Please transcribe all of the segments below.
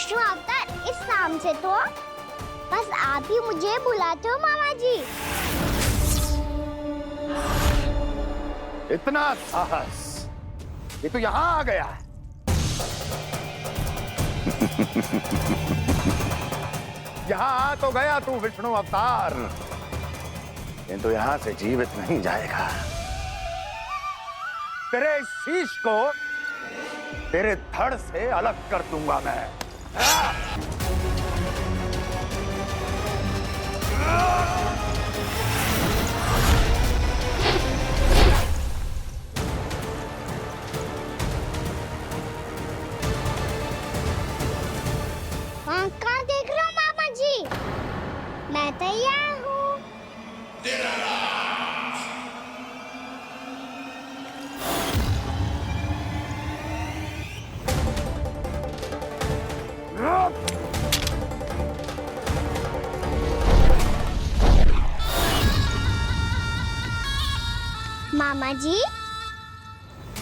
विष्णु अवतार इस नाम से तो बस आप ही मुझे बुलाते हो मामा जी। इतना साहस, ये तो यहाँ आ गया। यहाँ आ तो गया तू विष्णु अवतार, किंतु यहाँ से जीवित नहीं जाएगा। तेरे इस शीश को तेरे धड़ से अलग कर दूंगा मैं। कहाँ देख रहे हो मामा जी? मैं तैयार हूँ। मामा जी,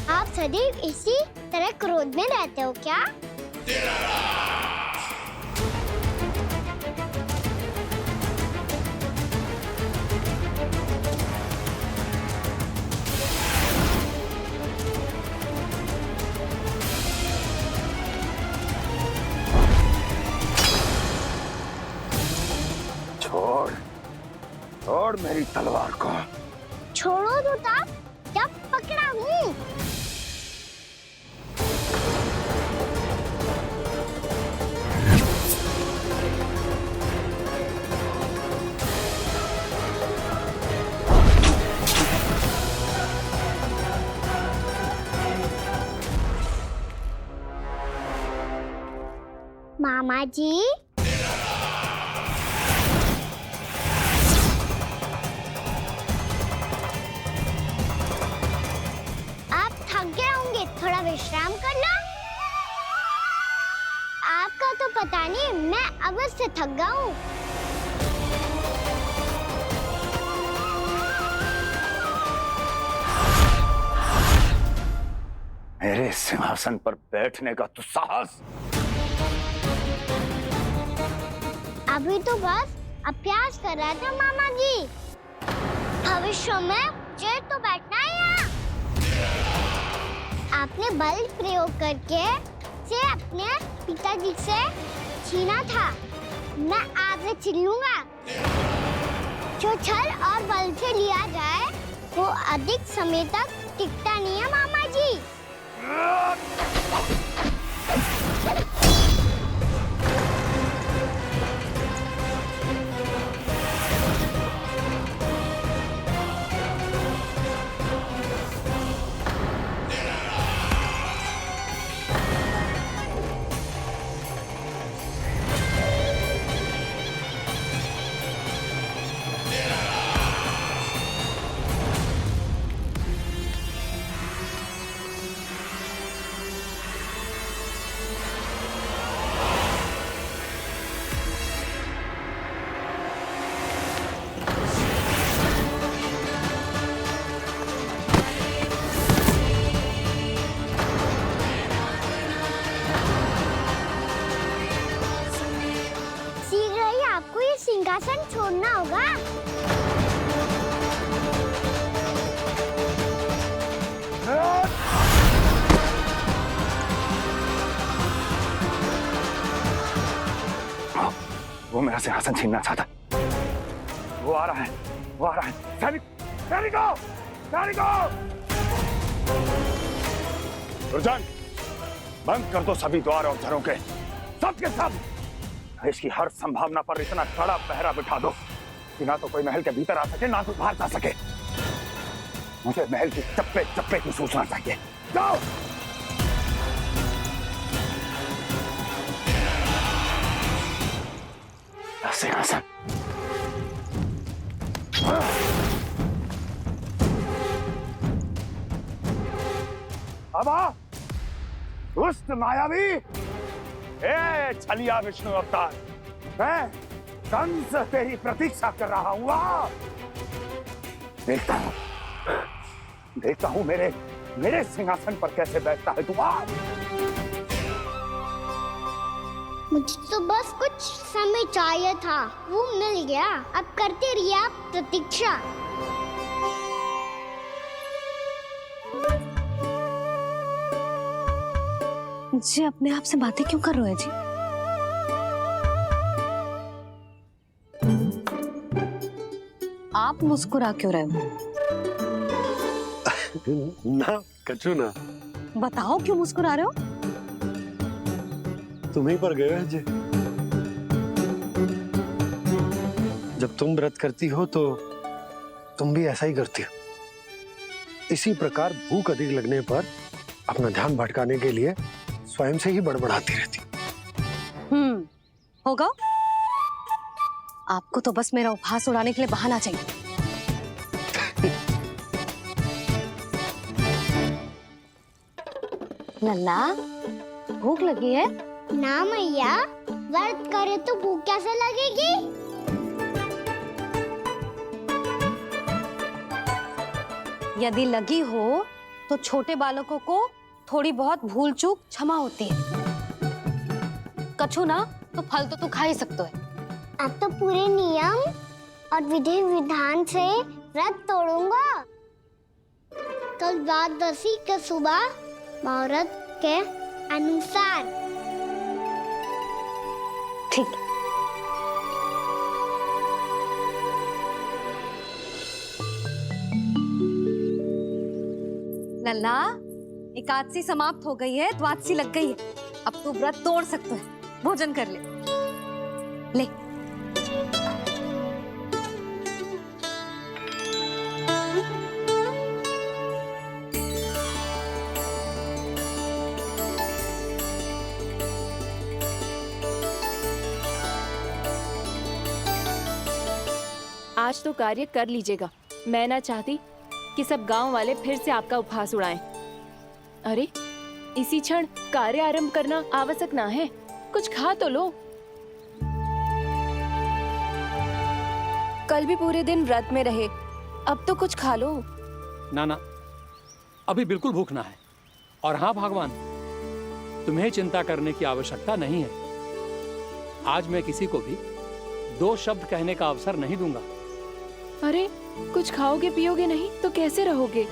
आप सदैव इसी तरह क्रोध में रहते हो क्या? छोड़, छोड़ मेरी तलवार को। छोड़ो तो तब जब पकड़ा हूँ। मामा जी, आप थक गए होंगे, थोड़ा विश्राम कर लो। आपका तो पता नहीं, मैं अवश्य थक गया हूँ। मेरे सिंहासन पर बैठने का तू साहस। अभी तो बस अभ्यास कर रहा था मामा जी। भविष्य में मुझे तो बैठना है यहाँ। आपने बल प्रयोग करके से अपने पिताजी से छीना था। मैं आपसे छीन लूंगा। जो छल और बल से लिया जाए वो अधिक समय तक टिकता नहीं है मामा जी। सिंहासन छोड़ना होगा। वो मेरा सिंहासन छीनना चाहता। वो आ रहा है, वो आ रहा है। सैनिक, सैनिकों, सैनिकों! दुर्जन, बंद कर दो सभी द्वार और झरोखे, सबके सब। इसकी हर संभावना पर इतना कड़ा पहरा बिठा दो कि ना तो कोई महल के भीतर आ सके, ना कोई बाहर जा सके। मुझे महल की चप्पे चप्पे की सूचना चाहिए। जाओ। सिंहासन। अब आ, दुष्ट मायावी, ए छलिया विष्णु अवतार, मैं कंस तेरी प्रतीक्षा कर रहा हूँ। देखता हूँ मेरे सिंहासन पर कैसे बैठता है तू। मुझे तो बस कुछ समय चाहिए था, वो मिल गया। अब करते रहिए आप प्रतीक्षा। जी अपने आप से बातें क्यों कर रहे हो जी? आप मुस्कुरा क्यों रहे हो? ना कचू ना। बताओ क्यों मुस्कुरा रहे हो? तुम्हीं पर गए हैं जी। जब तुम व्रत करती हो तो तुम भी ऐसा ही करती हो। इसी प्रकार भूख अधिक लगने पर अपना ध्यान भटकाने के लिए स्वयं से ही बड़बड़ाती रहती। होगा। आपको तो बस मेरा उपहास उड़ाने के लिए बहाना चाहिए। लल्ला, भूख लगी है? ना मैया, व्रत करे तो भूख कैसे लगेगी? यदि लगी हो तो छोटे बालकों को थोड़ी बहुत भूल चूक क्षमा होती है। कछु ना तो फल तो तू खा ही सकते है। अब तो पूरे नियम और विधि विधान से व्रत तोड़ूंगा। कल द्वादशी के सुबह मुहूर्त के अनुसार। ठीक। लल्ला, एकादशी समाप्त हो गई है, द्वादशी लग गई है। अब तू व्रत तोड़ सकते है। भोजन कर ले। ले। आज तो कार्य कर लीजिएगा। मैं ना चाहती कि सब गांव वाले फिर से आपका उपहास उड़ाएं। अरे, इसी क्षण कार्य आरंभ करना आवश्यक ना है। कुछ खा तो लो। कल भी पूरे दिन व्रत में रहे, अब तो कुछ खा लो। ना ना, अभी बिल्कुल भूख ना है। और हाँ भगवान, तुम्हें चिंता करने की आवश्यकता नहीं है। आज मैं किसी को भी 2 शब्द कहने का अवसर नहीं दूंगा। अरे, कुछ खाओगे पियोगे नहीं तो कैसे रहोगे?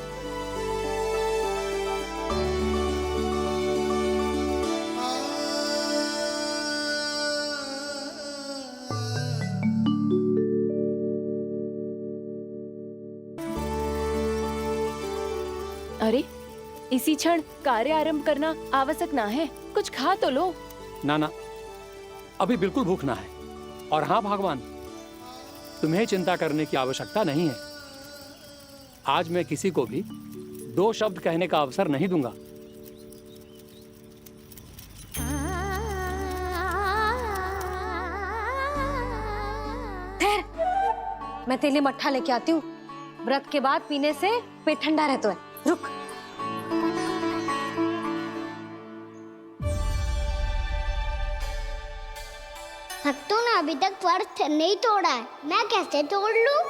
अरे, इसी क्षण कार्य आरंभ करना आवश्यक ना है। कुछ खा तो लो। ना ना, अभी बिल्कुल भूख ना है। और हाँ भगवान, तुम्हें चिंता करने की आवश्यकता नहीं है। आज मैं किसी को भी 2 शब्द कहने का अवसर नहीं दूंगा। ठहर, मैं तेरे लिए मट्ठा लेके आती हूँ। व्रत के बाद पीने से पेट ठंडा रहता है। रुक। भक्तों ने अभी तक व्रत नहीं तोड़ा है, मैं कैसे तोड़ लूं?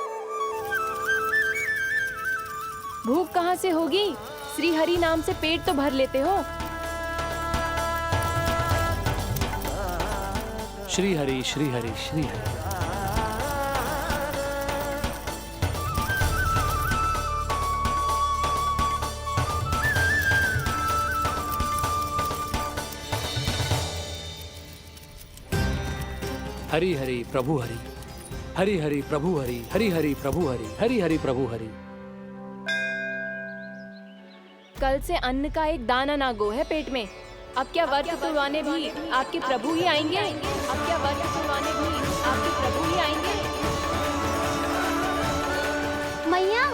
भूख कहाँ से होगी? श्री हरि नाम से पेट तो भर लेते हो। श्री हरि श्री हरि श्री हरि। हरि हरि प्रभु हरि, हरि हरि प्रभु हरि, हरि हरि प्रभु हरि, हरि हरि प्रभु हरि। कल से अन्न का एक दाना ना गो है पेट में। अब क्या व्रत तुड़वाने भी आपके प्रभु ही आएंगे? अब क्या व्रत तुड़वाने भी आपके प्रभु ही आएंगे? मैया,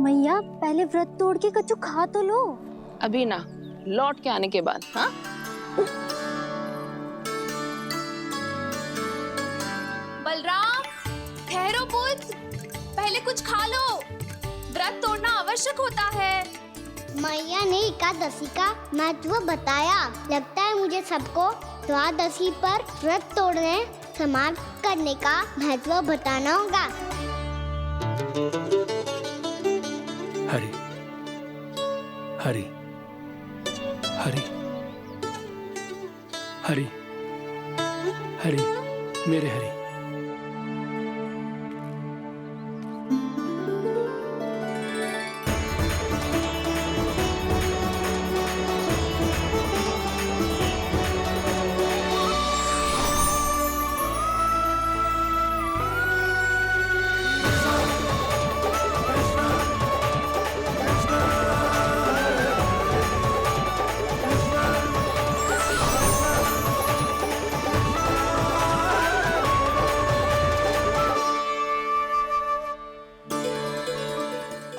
मैया पहले व्रत तोड़ के कछु खा तो लो। अभी ना, लौट के आने के बाद। हाँ, बलराम, ठहरो पुत्र, पहले कुछ खा लो। व्रत तोड़ना आवश्यक होता है। मैया ने एकादशी का महत्व बताया। लगता है मुझे सबको द्वादशी पर व्रत तोड़ने समाप्त करने का महत्व बताना होगा। हरि हरि हरी, हरी, हरी, मेरे हरी।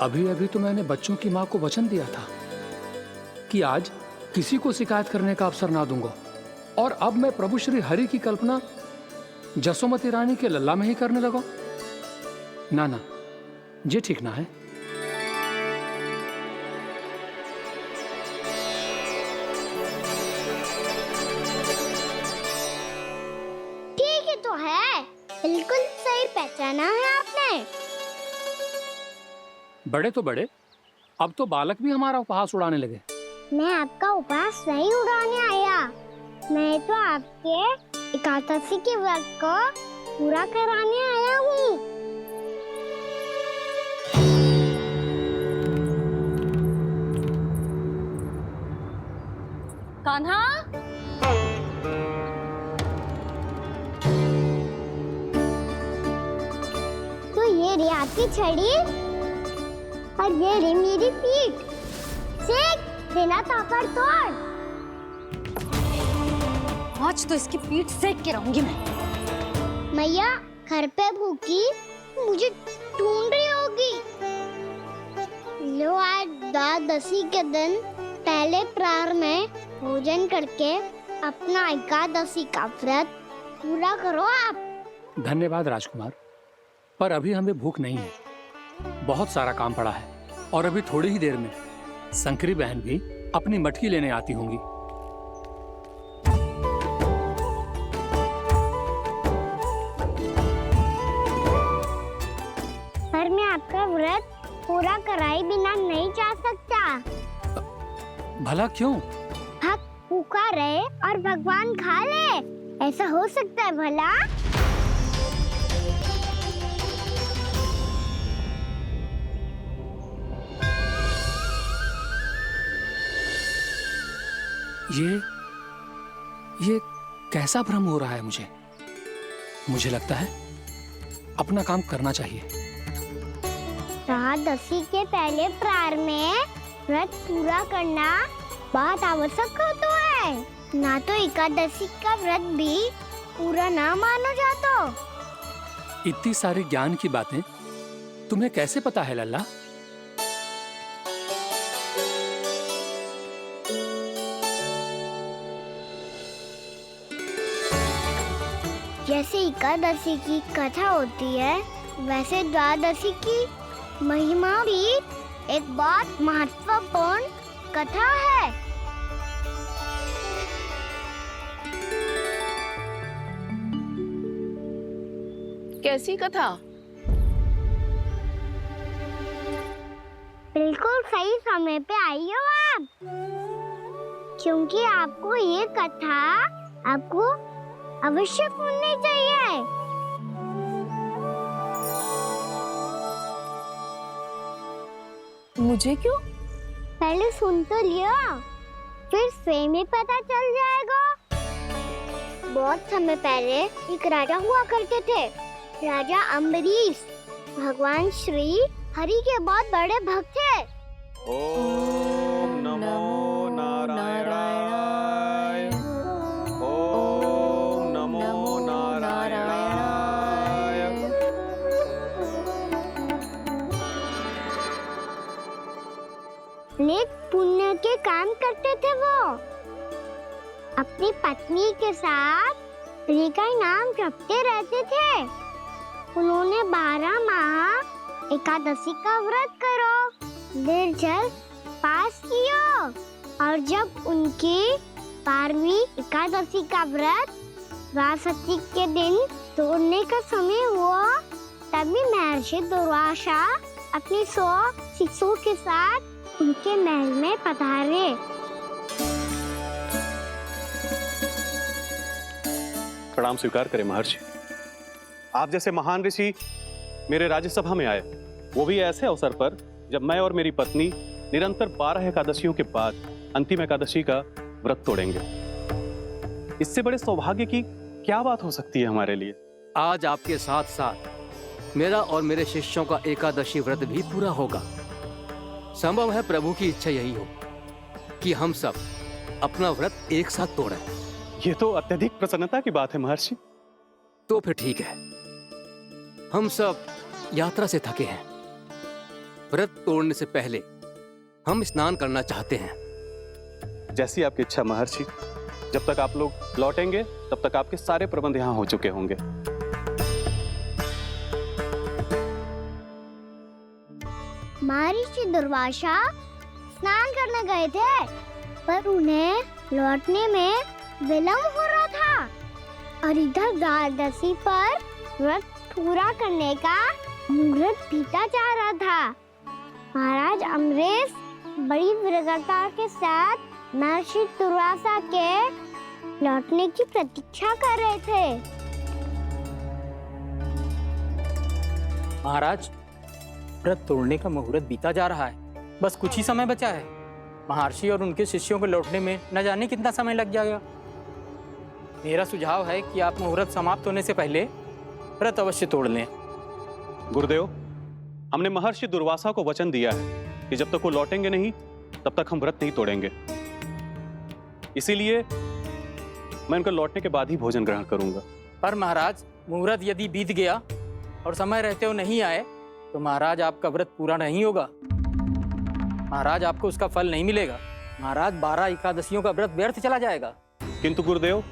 अभी अभी तो मैंने बच्चों की मां को वचन दिया था कि आज किसी को शिकायत करने का अवसर ना दूंगा, और अब मैं प्रभु श्री हरि की कल्पना जसोमती रानी के लल्ला में ही करने लगा। ना ना, ये ठीक ना है। ठीक ही तो है, बिल्कुल सही पहचाना है आपने। बड़े तो बड़े, अब तो बालक भी हमारा उपहास उड़ाने लगे। मैं आपका उपहास नहीं उड़ाने आया, मैं तो आपके एकादशी के व्रत को पूरा कराने आया हूँ। कान्हा, तो ये रे आपकी छड़ी और ये रे मेरी पीठ, सेक बिना ताकत तोड़। आज तो इसकी पीठ सेक के रहूंगी मैं। मैया घर पे भूखी मुझे ढूंढ रही होगी। लो आज द्वादशी के दिन पहले प्रहर में भोजन करके अपना एकादशी का व्रत पूरा करो आप। धन्यवाद राजकुमार, पर अभी हमें भूख नहीं है, बहुत सारा काम पड़ा है, और अभी थोड़ी ही देर में शंकरी बहन भी अपनी मटकी लेने आती होंगी। पर मैं आपका व्रत पूरा कराए बिना नहीं जा सकता। भला क्यों? भक्त भूखा रहे और भगवान खा ले, ऐसा हो सकता है भला? ये कैसा भ्रम हो रहा है मुझे लगता है अपना काम करना चाहिए। द्वादशी के पहले प्रहर में व्रत पूरा करना बहुत आवश्यक होता है, ना तो एकादशी का व्रत भी पूरा ना मानो जातो। इतनी सारी ज्ञान की बातें तुम्हें कैसे पता है लल्ला? जैसे एकादशी की कथा होती है, वैसे द्वादशी की महिमा भी एक बहुत महत्वपूर्ण कथा है। कैसी कथा? बिल्कुल सही समय पे आई हो आप, क्योंकि आपको ये कथा आपको अवश्य सुननी चाहिए। मुझे क्यों? पहले सुन तो लियो, फिर स्वयं ही पता चल जाएगा। बहुत समय पहले एक राजा हुआ करते थे, राजा अम्बरीश। भगवान श्री हरि के बहुत बड़े भक्त थे। ओम नमो नारायणाय। ओम नमो नारायणाय। नेक पुण्य के काम करते थे वो। अपनी पत्नी के साथ हरि का नाम जपते रहते थे। उन्होंने 12 माह एकादशी का व्रत करो निर्जल पास किया, और जब उनकी 12वीं एकादशी का व्रत द्वादशी के दिन तोड़ने का समय हुआ, तभी महर्षि दुर्वासा अपनी 100 शिष्यों के साथ उनके महल में पधारे। प्रणाम स्वीकार करें महर्षि। आप जैसे महान ऋषि मेरे राज्यसभा में आए, वो भी ऐसे अवसर पर जब मैं और मेरी पत्नी निरंतर 12 एकादशियों के बाद अंतिम एकादशी का व्रत तोड़ेंगे। इससे बड़े सौभाग्य की क्या बात हो सकती है हमारे लिए। आज आपके साथ साथ मेरा और मेरे शिष्यों का एकादशी व्रत भी पूरा होगा। संभव है प्रभु की इच्छा यही हो कि हम सब अपना व्रत एक साथ तोड़ें। ये तो अत्यधिक प्रसन्नता की बात है महर्षि। तो फिर ठीक है, हम सब यात्रा से थके हैं। व्रत तोड़ने से पहले हम स्नान करना चाहते हैं। जैसी आपकी इच्छा महर्षि। जब तक आप लोग लौटेंगे तब तक आपके सारे प्रबंध यहाँ हो चुके होंगे। महर्षि दुर्वासा स्नान करने गए थे, पर उन्हें लौटने में विलंब हो रहा था और इधर द्वादशी पर व्रत पूरा करने का मुहूर्त बीता जा रहा था। महाराज अमरीश बड़ी विरगता के साथ महर्षि दुर्वासा के लौटने की प्रतीक्षा कर रहे थे। महाराज, व्रत तोड़ने का मुहूर्त बीता जा रहा है। बस कुछ ही समय बचा है। महर्षि और उनके शिष्यों को लौटने में न जाने कितना समय लग जाएगा। मेरा सुझाव है कि आप मुहूर्त समाप्त होने से पहले व्रत अवश्य तोड़ लें। गुरुदेव, हमने महर्षि दुर्वासा को वचन दिया है कि जब तक वो लौटेंगे नहीं तब तक हम व्रत नहीं तोड़ेंगे। इसीलिए मैं उनका लौटने के बाद ही भोजन ग्रहण करूंगा। पर महाराज, मुहूर्त यदि बीत गया और समय रहते हो नहीं आए तो महाराज आपका व्रत पूरा नहीं होगा। महाराज, आपको उसका फल नहीं मिलेगा। महाराज, 12 एकादशियों का व्रत व्यर्थ चला जाएगा। किंतु गुरुदेव,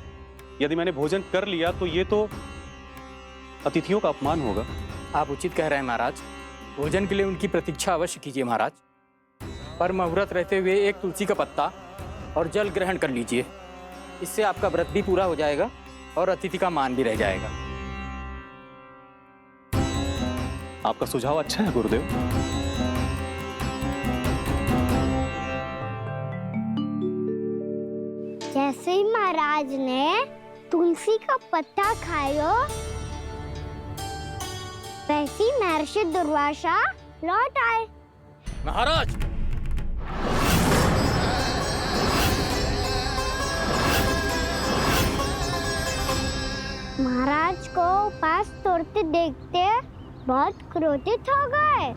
यदि मैंने भोजन कर लिया तो ये तो अतिथियों का अपमान होगा। आप उचित कह रहे हैं महाराज। भोजन के लिए उनकी प्रतीक्षा अवश्य कीजिए महाराज। पर मुहूर्त रहते हुए एक तुलसी का पत्ता और जल ग्रहण कर लीजिए। इससे आपका व्रत भी पूरा हो जाएगा और अतिथि का मान भी रह जाएगा। आपका सुझाव अच्छा है गुरुदेव। जैसे ही महाराज ने तुलसी का पत्ता खाया, वैसे ही महर्षि दुर्वासा लौट आए। महाराज, महाराज को उपास तोड़ते देखते बहुत क्रोधित हो गए।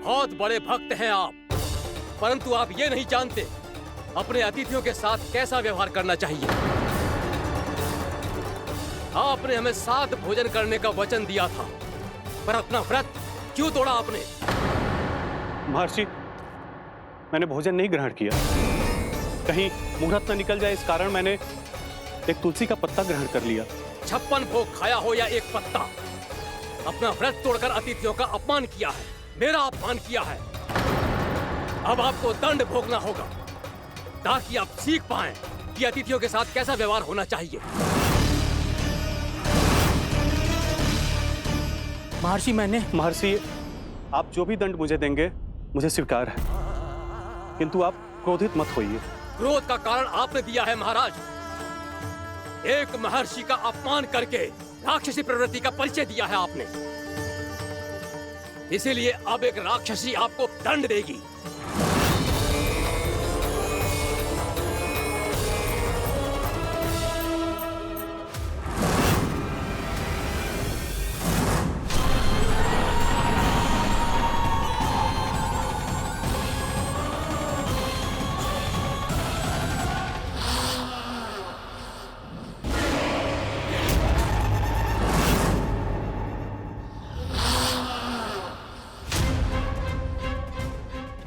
बहुत बड़े भक्त हैं आप, परंतु आप ये नहीं जानते अपने अतिथियों के साथ कैसा व्यवहार करना चाहिए। आपने हमें साथ भोजन करने का वचन दिया था, पर अपना व्रत क्यों तोड़ा आपने? महर्षि, मैंने भोजन नहीं ग्रहण किया। कहीं मुहूर्त न निकल जाए इस कारण मैंने एक तुलसी का पत्ता ग्रहण कर लिया। 56 भोग खाया हो या एक पत्ता, अपना व्रत तोड़कर अतिथियों का अपमान किया है, मेरा अपमान किया है। अब आपको दंड भोगना होगा ताकि आप सीख पाएं कि अतिथियों के साथ कैसा व्यवहार होना चाहिए। महर्षि, आप जो भी दंड मुझे देंगे मुझे स्वीकार है, किंतु आप क्रोधित मत होइए। क्रोध का कारण आपने दिया है महाराज। एक महर्षि का अपमान करके राक्षसी प्रवृत्ति का परिचय दिया है आपने। इसीलिए अब एक राक्षसी आपको दंड देगी।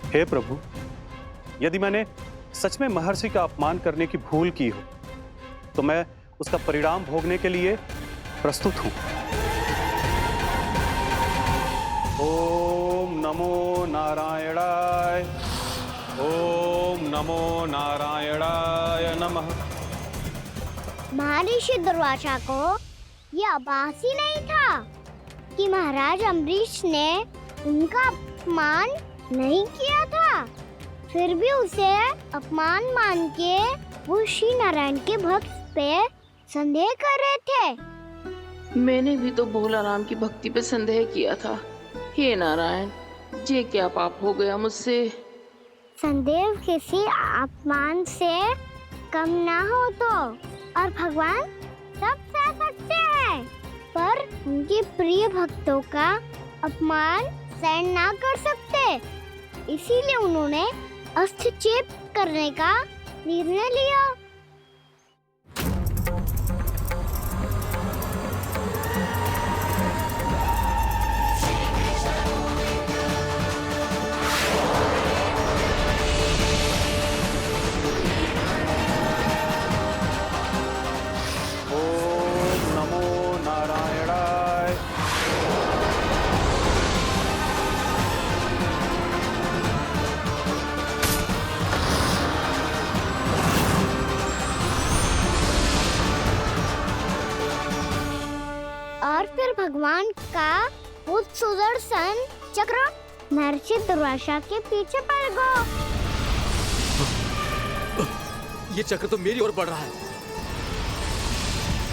हे प्रभु, यदि मैंने सच में महर्षि का अपमान करने की भूल की हो तो मैं उसका परिणाम भोगने के लिए प्रस्तुत हूं। ओम नमो नारायणाय, ओम नमो नारायणाय नमः। महर्षि दुर्वासा को यह आभास ही नहीं था कि महाराज अम्बरीश ने उनका अपमान नहीं किया था। फिर भी उसे अपमान मान के वो श्री नारायण के भक्त पे संदेह कर रहे थे। मैंने भी तो भोला राम की भक्ति पे संदेह किया था। हे नारायण, ये क्या पाप हो गया मुझसे। संदेह किसी अपमान से कम ना हो तो, और भगवान सब सह सकते हैं, पर उनके प्रिय भक्तों का अपमान सहन ना कर सकते, इसीलिए उन्होंने अस्थिचेप करने का निर्णय लिया। ओम नमो नारायणाय। और फिर भगवान का वो सुदर्शन चक्र महर्षि दुर्वासा के पीछे पड़ गया। ये चक्र तो मेरी ओर बढ़ रहा है।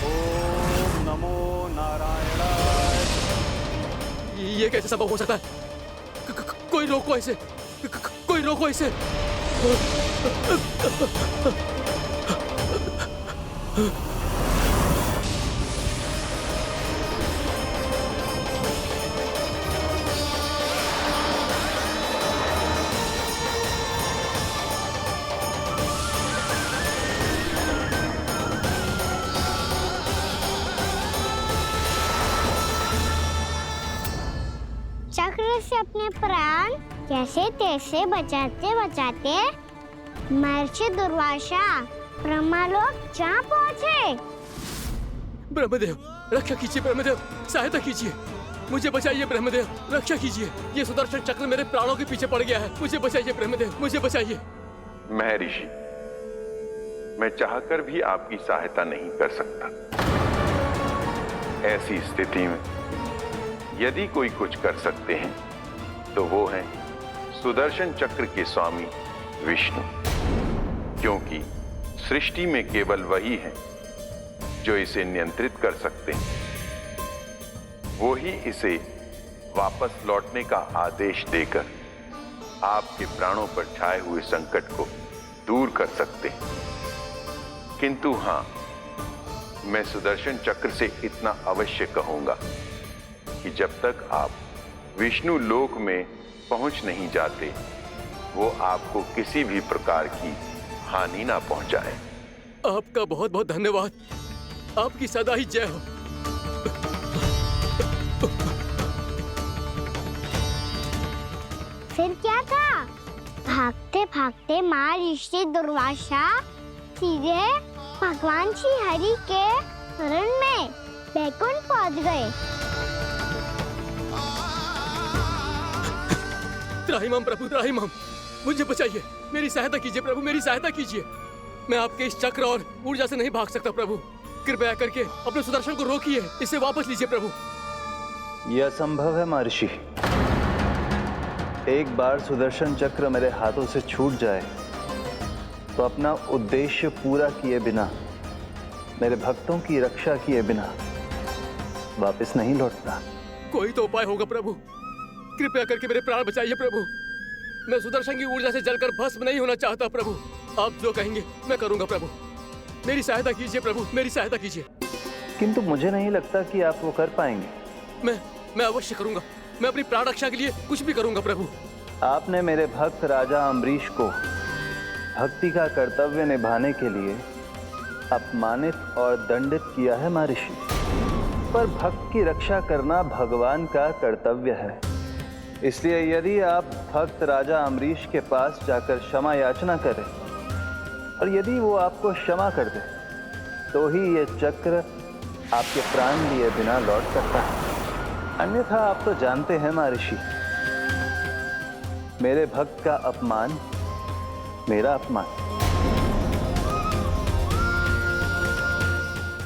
ओम नमो नारायणाय। ये कैसे संभव हो सकता है? कोई रोको इसे, कोई रोको इसे। चक्र से अपने प्राण जैसे तैसे बचाते बचाते महर्षि दुर्वासा ब्रह्मलोक जा पहुँचे। ब्रह्मदेव, रक्षा कीजिए ब्रह्मदेव, सहायता कीजिए, मुझे बचाइए ब्रह्मदेव, रक्षा कीजिए। ये सुदर्शन चक्र मेरे प्राणों के पीछे पड़ गया है, मुझे बचाइए ब्रह्मदेव, मुझे बचाइए। महर्षि, मैं चाहकर भी आपकी सहायता नहीं कर सकता। ऐसी स्थिति में यदि कोई कुछ कर सकते हैं तो वो हैं सुदर्शन चक्र के स्वामी विष्णु, क्योंकि सृष्टि में केवल वही है जो इसे नियंत्रित कर सकते हैं। वो ही इसे वापस लौटने का आदेश देकर आपके प्राणों पर छाए हुए संकट को दूर कर सकते हैं। किंतु हां, मैं सुदर्शन चक्र से इतना अवश्य कहूंगा कि जब तक आप विष्णु लोक में पहुंच नहीं जाते, वो आपको किसी भी प्रकार की हानि ना पहुंचाए। आपका बहुत बहुत धन्यवाद, आपकी सदा ही जय हो। फिर क्या था? भागते भागते महर्षि दुर्वासा सीधे भगवान श्री हरि के शरण में बैकुंठ पहुंच गए। त्राहिमाम प्रभु, त्राहिमाम, मुझे बचाइए, मेरी सहायता कीजिए प्रभु, मेरी सहायता कीजिए। मैं आपके इस चक्र और ऊर्जा से नहीं भाग सकता प्रभु, कृपया करके अपने सुदर्शन को रोकिए, इसे वापस लीजिए प्रभु। यह संभव है महर्षि। एक बार सुदर्शन चक्र मेरे हाथों से छूट जाए तो अपना उद्देश्य पूरा किए बिना, मेरे भक्तों की रक्षा किए बिना वापस नहीं लौटता। कोई तो उपाय होगा प्रभु, कृपया करके मेरे प्राण बचाइए प्रभु। मैं सुदर्शन की ऊर्जा से जलकर भस्म नहीं होना चाहता प्रभु। आप जो कहेंगे मैं करूंगा प्रभु, मेरी सहायता कीजिए प्रभु, मेरी सहायता कीजिए। किंतु मुझे नहीं लगता कि आप वो कर पाएंगे। मैं अवश्य करूंगा, मैं अपनी प्राण रक्षा के लिए कुछ भी करूंगा प्रभु। आपने मेरे भक्त राजा अम्बरीश को भक्ति का कर्तव्य निभाने के लिए अपमानित और दंडित किया है महर्षि, पर भक्त की रक्षा करना भगवान का कर्तव्य है। इसलिए यदि आप भक्त राजा अम्बरीश के पास जाकर क्षमा याचना करें और यदि वो आपको क्षमा कर दे तो ही ये चक्र आपके प्राण लिए बिना लौट सकता है। अन्यथा आप तो जानते हैं महर्षि, मेरे भक्त का अपमान मेरा अपमान।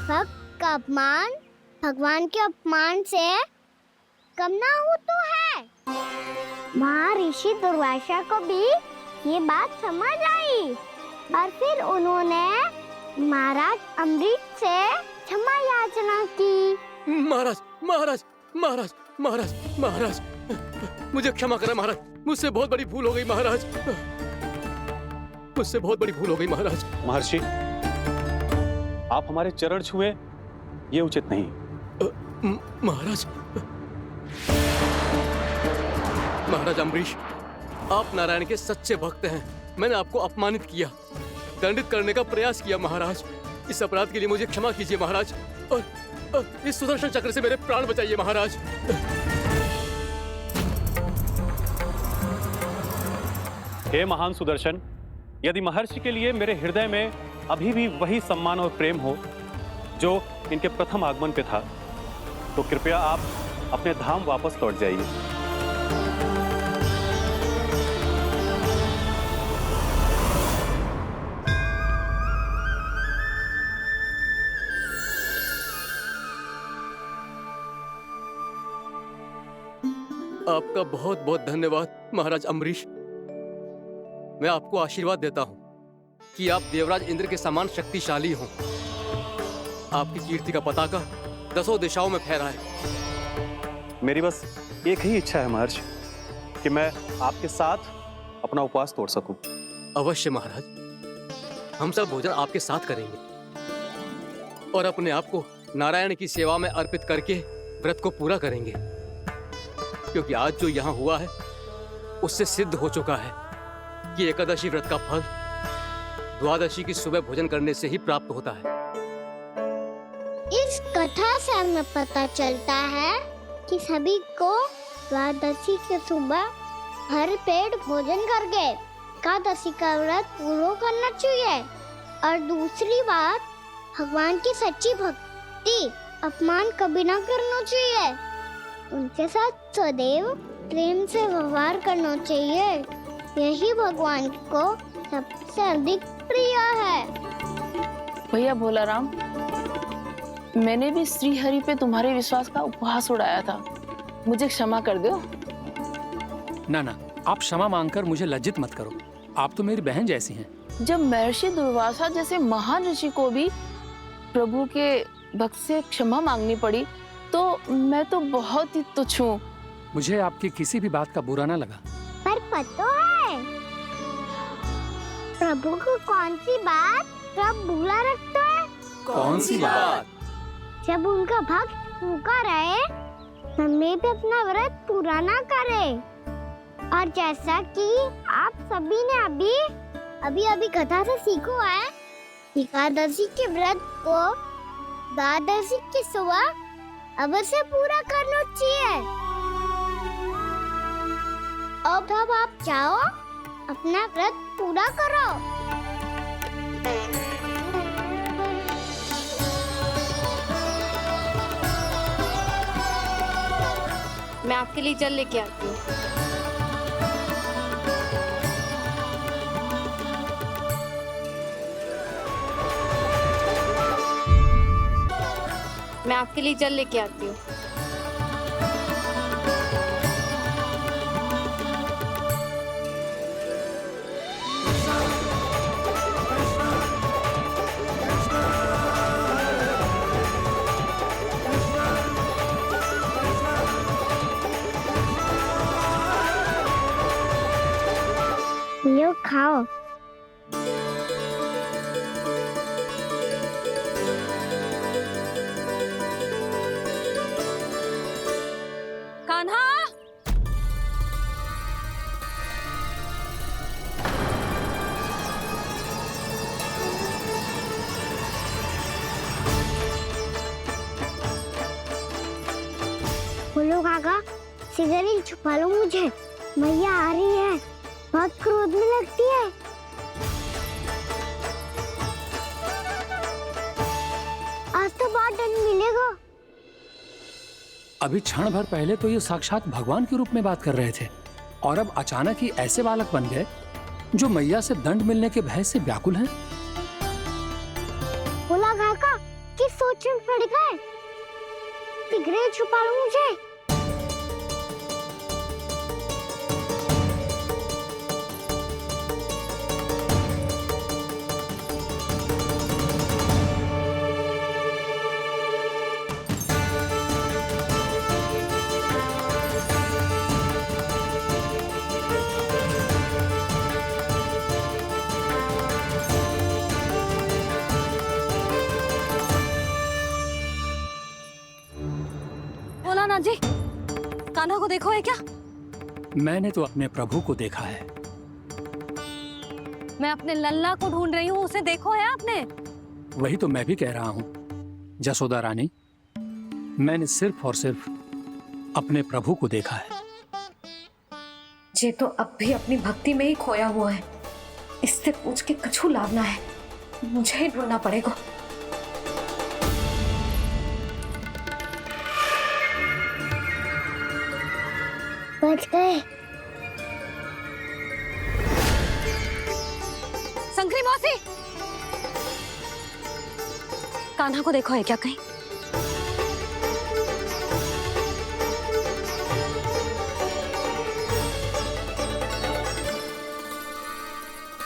भक्त का अपमान भगवान के अपमान से कम ना हो तो है। महर्षि दुर्वासा को भी ये बात समझ आई और फिर उन्होंने महाराज अमरीश से क्षमा याचना की। महाराज महाराज महाराज महाराज महाराज मुझे क्षमा करें महाराज, मुझसे बहुत बड़ी भूल हो गई महाराज, मुझसे बहुत बड़ी भूल हो गई महाराज। महर्षि, आप हमारे चरण छुए ये उचित नहीं। महाराज महाराज अम्बरीश, आप नारायण के सच्चे भक्त हैं। मैंने आपको अपमानित किया, दंडित करने का प्रयास किया महाराज। इस अपराध के लिए मुझे क्षमा कीजिए महाराज, और इस सुदर्शन चक्र से मेरे प्राण बचाइए महाराज। हे महान सुदर्शन, यदि महर्षि के लिए मेरे हृदय में अभी भी वही सम्मान और प्रेम हो जो इनके प्रथम आगमन पे था, तो कृपया आप अपने धाम वापस लौट जाइए। आपका बहुत बहुत धन्यवाद महाराज अम्बरीश। मैं आपको आशीर्वाद देता हूं कि आप देवराज इंद्र के समान शक्तिशाली हों। आपकी कीर्ति का पताका 10 दिशाओं में फहराए। मेरी बस एक ही इच्छा है महर्षि, कि मैं आपके साथ अपना उपवास तोड़ सकूं। अवश्य महाराज, हम सब भोजन आपके साथ करेंगे और अपने आप को नारायण की सेवा में अर्पित करके व्रत को पूरा करेंगे, क्योंकि आज जो यहाँ हुआ है उससे सिद्ध हो चुका है कि एकादशी व्रत का फल द्वादशी की सुबह भोजन करने से ही प्राप्त होता है। इस कथा से हमें पता चलता है कि सभी को द्वादशी के सुबह भर पेट भोजन करके एकादशी का व्रत पूरा करना चाहिए। और दूसरी बात, भगवान की सच्ची भक्ति अपमान कभी ना करना चाहिए। उनके साथ सदैव प्रेम से व्यवहार करना चाहिए। यही भगवान को सबसे अधिक प्रिय है। भैया भोलाराम, मैंने भी श्री हरि पे तुम्हारे विश्वास का उपहास उड़ाया था, मुझे क्षमा कर दो। ना ना, आप क्षमा मांगकर मुझे लज्जित मत करो, आप तो मेरी बहन जैसी हैं। जब महर्षि दुर्वासा जैसे महान ऋषि को भी प्रभु के भक्त से क्षमा मांगनी पड़ी, तो मैं तो बहुत ही तुच्छ हूँ। मुझे आपकी किसी भी बात का बुरा ना लगा। पर पता है प्रभु को कौन सी बात कब बुरा रखता है? कौन सी बात? जब उनका भक्त भूखा रहे, हमें भी अपना व्रत पूरा ना करे। और जैसा कि आप सभी ने अभी कथा से सीखो है, एकादशी के व्रत को द्वादशी की सुबह अवश्य पूरा करना चाहिए। अब आप जाओ, अपना व्रत पूरा करो। मैं आपके लिए जल लेके आती हूँ। मैं आपके लिए जल लेके आती हूँ। लो खाओ। कान्हा, बोलो काका, सिगरेट छुपा लो मुझे, मैया आ रही है, बहुत क्रोध में लगती है। आज तो बहुत दंड मिलेगा। अभी क्षण भर पहले तो ये साक्षात भगवान के रूप में बात कर रहे थे, और अब अचानक ही ऐसे बालक बन गए जो मैया से दंड मिलने के भय से व्याकुल हैं। बोला काका, किस सोच में पड़ गए? सिगरेट छुपा लो मुझे। जगन्नाथ जी, कान्हा को देखो है क्या? मैंने तो अपने प्रभु को देखा है। मैं अपने लल्ला को ढूंढ रही हूँ, उसे देखो है आपने? वही तो मैं भी कह रहा हूँ जसोदा रानी, मैंने सिर्फ और सिर्फ अपने प्रभु को देखा है। ये तो अब भी अपनी भक्ति में ही खोया हुआ है। इससे पूछ के कछु लाना है, मुझे ही ढूंढना पड़ेगा। बच गए। शंकरी मौसी, कान्हा को देखो है क्या कहीं?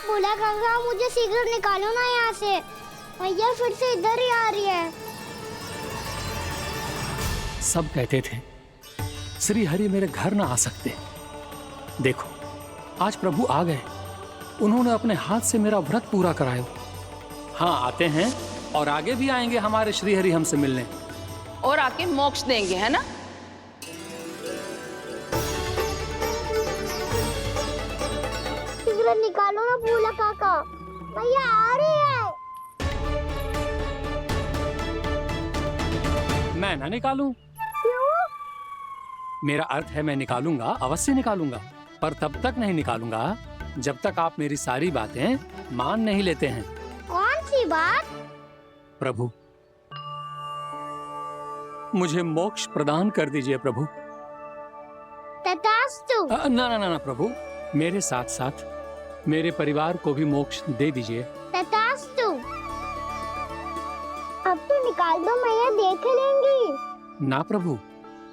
बोला गंगा, मुझे शीघ्र निकालो ना यहाँ से। भैया फिर से इधर ही आ रही है। सब कहते थे श्री हरि मेरे घर ना आ सकते। देखो आज प्रभु आ गए, उन्होंने अपने हाथ से मेरा व्रत पूरा कराया। हाँ आते हैं और आगे भी आएंगे हमारे श्री हरि हमसे मिलने और आके मोक्ष देंगे, है ना? शीघ्र निकालो ना भोला काका, भैया आ रही है। मैं ना निकालूं? क्यों? मेरा अर्थ है मैं निकालूंगा, अवश्य निकालूंगा, पर तब तक नहीं निकालूंगा जब तक आप मेरी सारी बातें मान नहीं लेते हैं। कौन सी बात? प्रभु मुझे मोक्ष प्रदान कर दीजिए प्रभु। तथास्तु। ना ना ना ना प्रभु, मेरे साथ साथ मेरे परिवार को भी मोक्ष दे दीजिए। तथास्तु। अब तो निकाल दो, मैया देख लेंगी। ना प्रभु,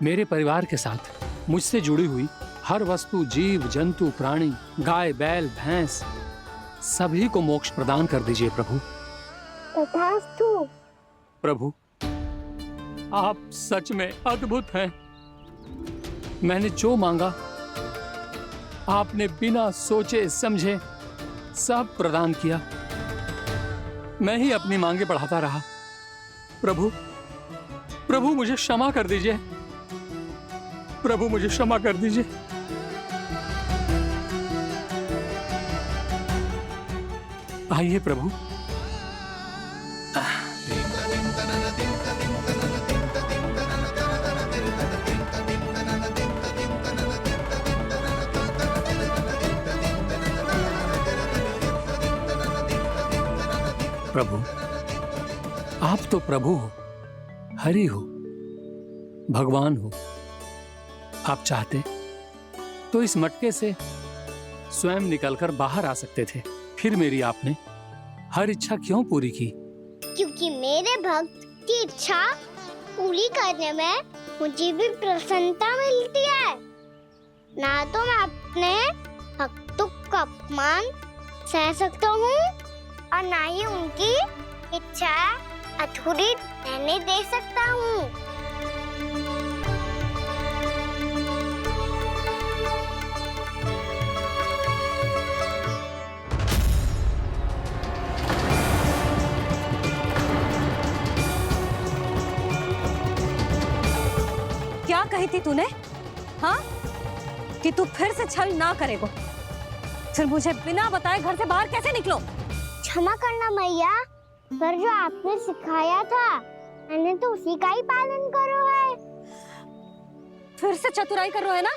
मेरे परिवार के साथ मुझसे जुड़ी हुई हर वस्तु, जीव जंतु, प्राणी, गाय बैल भैंस, सभी को मोक्ष प्रदान कर दीजिए प्रभु। तथास्तु। प्रभु आप सच में अद्भुत हैं। मैंने जो मांगा आपने बिना सोचे समझे सब प्रदान किया। मैं ही अपनी मांगे बढ़ाता रहा। प्रभु प्रभु मुझे क्षमा कर दीजिए। प्रभु मुझे क्षमा कर दीजिए। आइए प्रभु। प्रभु आप तो प्रभु हो, हरि हो, भगवान हो। आप चाहते तो इस मटके से स्वयं निकलकर बाहर आ सकते थे, फिर मेरी आपने हर इच्छा क्यों पूरी की? क्योंकि मेरे भक्त की इच्छा पूरी करने में मुझे भी प्रसन्नता मिलती है। ना तो मैं अपने भक्तों का अपमान सह सकता हूँ और ना ही उनकी इच्छा अधूरी रहने दे सकता हूँ। क्या कही थी तूने? हाँ, कि तू फिर से छल ना करेगा। फिर मुझे बिना बताए घर से बाहर कैसे निकलो? क्षमा करना मैया, पर जो आपने सिखाया था मैंने तो उसी का ही पालन करो है। फिर से चतुराई कर रहे हो है ना?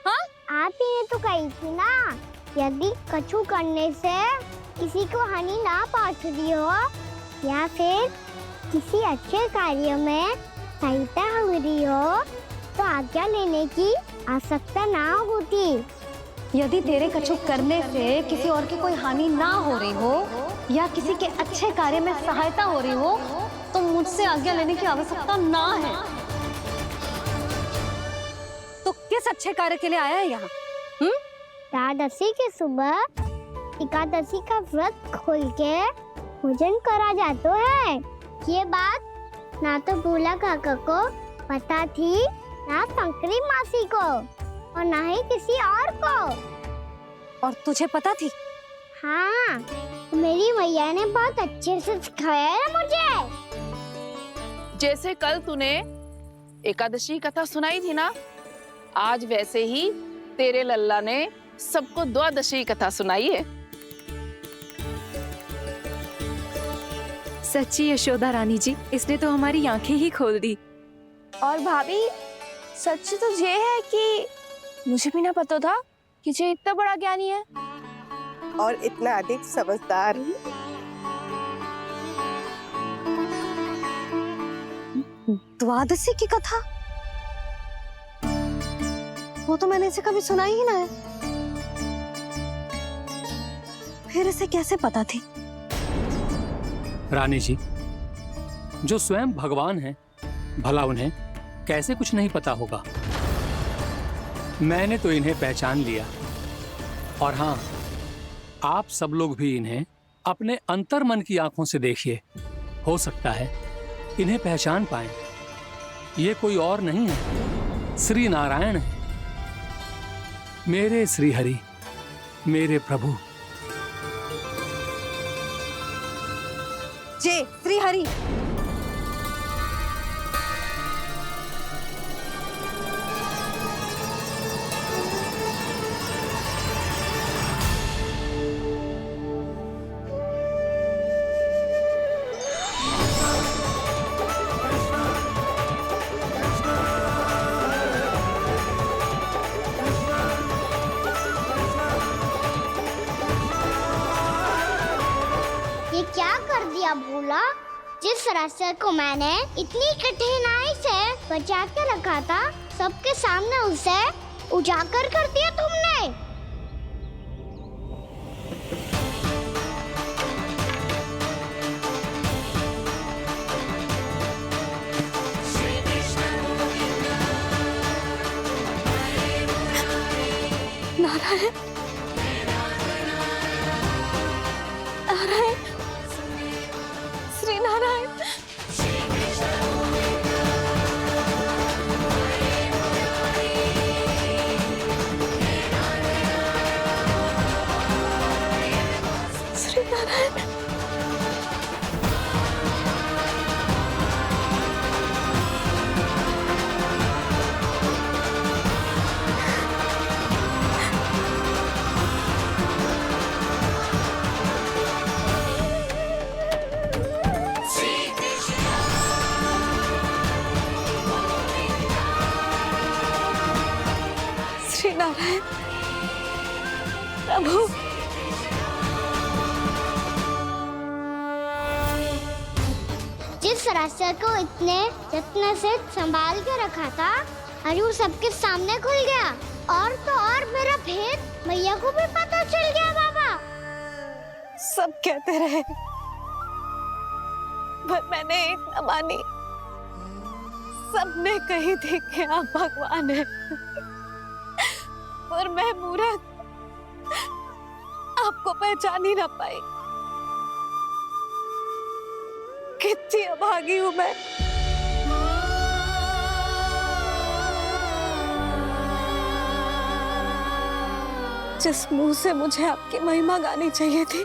हाँ? आप ही ने तो कही थी ना, यदि कछु करने से किसी को हानि ना पहुंचती हो या फिर किसी अच्छे कार्य में सहायता हो रही हो तो आज्ञा लेने की आवश्यकता ना होती। यदि तेरे कछु करने से किसी और की कोई हानि ना हो रही हो या किसी के अच्छे कार्य में सहायता हो रही हो तो मुझसे आज्ञा लेने की आवश्यकता ना है। तो किस अच्छे कार्य के लिए आया है यहाँ? द्वादशी के सुबह एकादशी का व्रत खोल के भोजन करा जाता है। ये बात ना तो भोला काका को पता थी, ना शंकरी मासी को और ना ही किसी और को। और तुझे पता थी? हाँ, मेरी मैया ने बहुत अच्छे से सिखाया है मुझे। जैसे कल तूने एकादशी कथा सुनाई थी ना, आज वैसे ही तेरे लल्ला ने सबको द्वादशी कथा सुनाई है। सच्ची यशोदा रानी जी, इसने तो हमारी आंखें ही खोल दी। और भाभी सच तो ये है कि मुझे भी ना पता था कि ये इतना बड़ा ज्ञानी है और इतना अधिक समझदार। द्वादशी की कथा? वो तो मैंने इसे कभी सुना ही ना है। फिर इसे कैसे पता थी? रानी जी, जो स्वयं भगवान हैं, भला उन्हें कैसे कुछ नहीं पता होगा। मैंने तो इन्हें पहचान लिया, और हाँ, आप सब लोग भी इन्हें अपने अंतर्मन की आंखों से देखिए, हो सकता है इन्हें पहचान पाएं। ये कोई और नहीं है, श्री नारायण है, मेरे श्री हरि, मेरे प्रभु। जय श्री हरि। ये क्या कर दिया भोला? जिस रास्ते को मैंने इतनी कठिनाई से बचा के रखा था, सबके सामने उसे उजागर कर दिया तुमने। नारायण, नारायण, श्री नारायण। श्री नारायण। श्री नारायण प्रभु। जिस रास्ते को इतने जत्न से संभाल के रखा था, आज वो सबके सामने खुल गया। और तो और मेरा भेद मैया को भी पता चल गया। बाबा सब कहते रहे, पर मैंने एक न मानी। सबने कही थी कि आप भगवान हैं, पर मैं मूर्ख आपको पहचान ही ना पाई। कितनी अभागी हूं मैं। जिस मुंह से मुझे आपकी महिमा गानी चाहिए थी,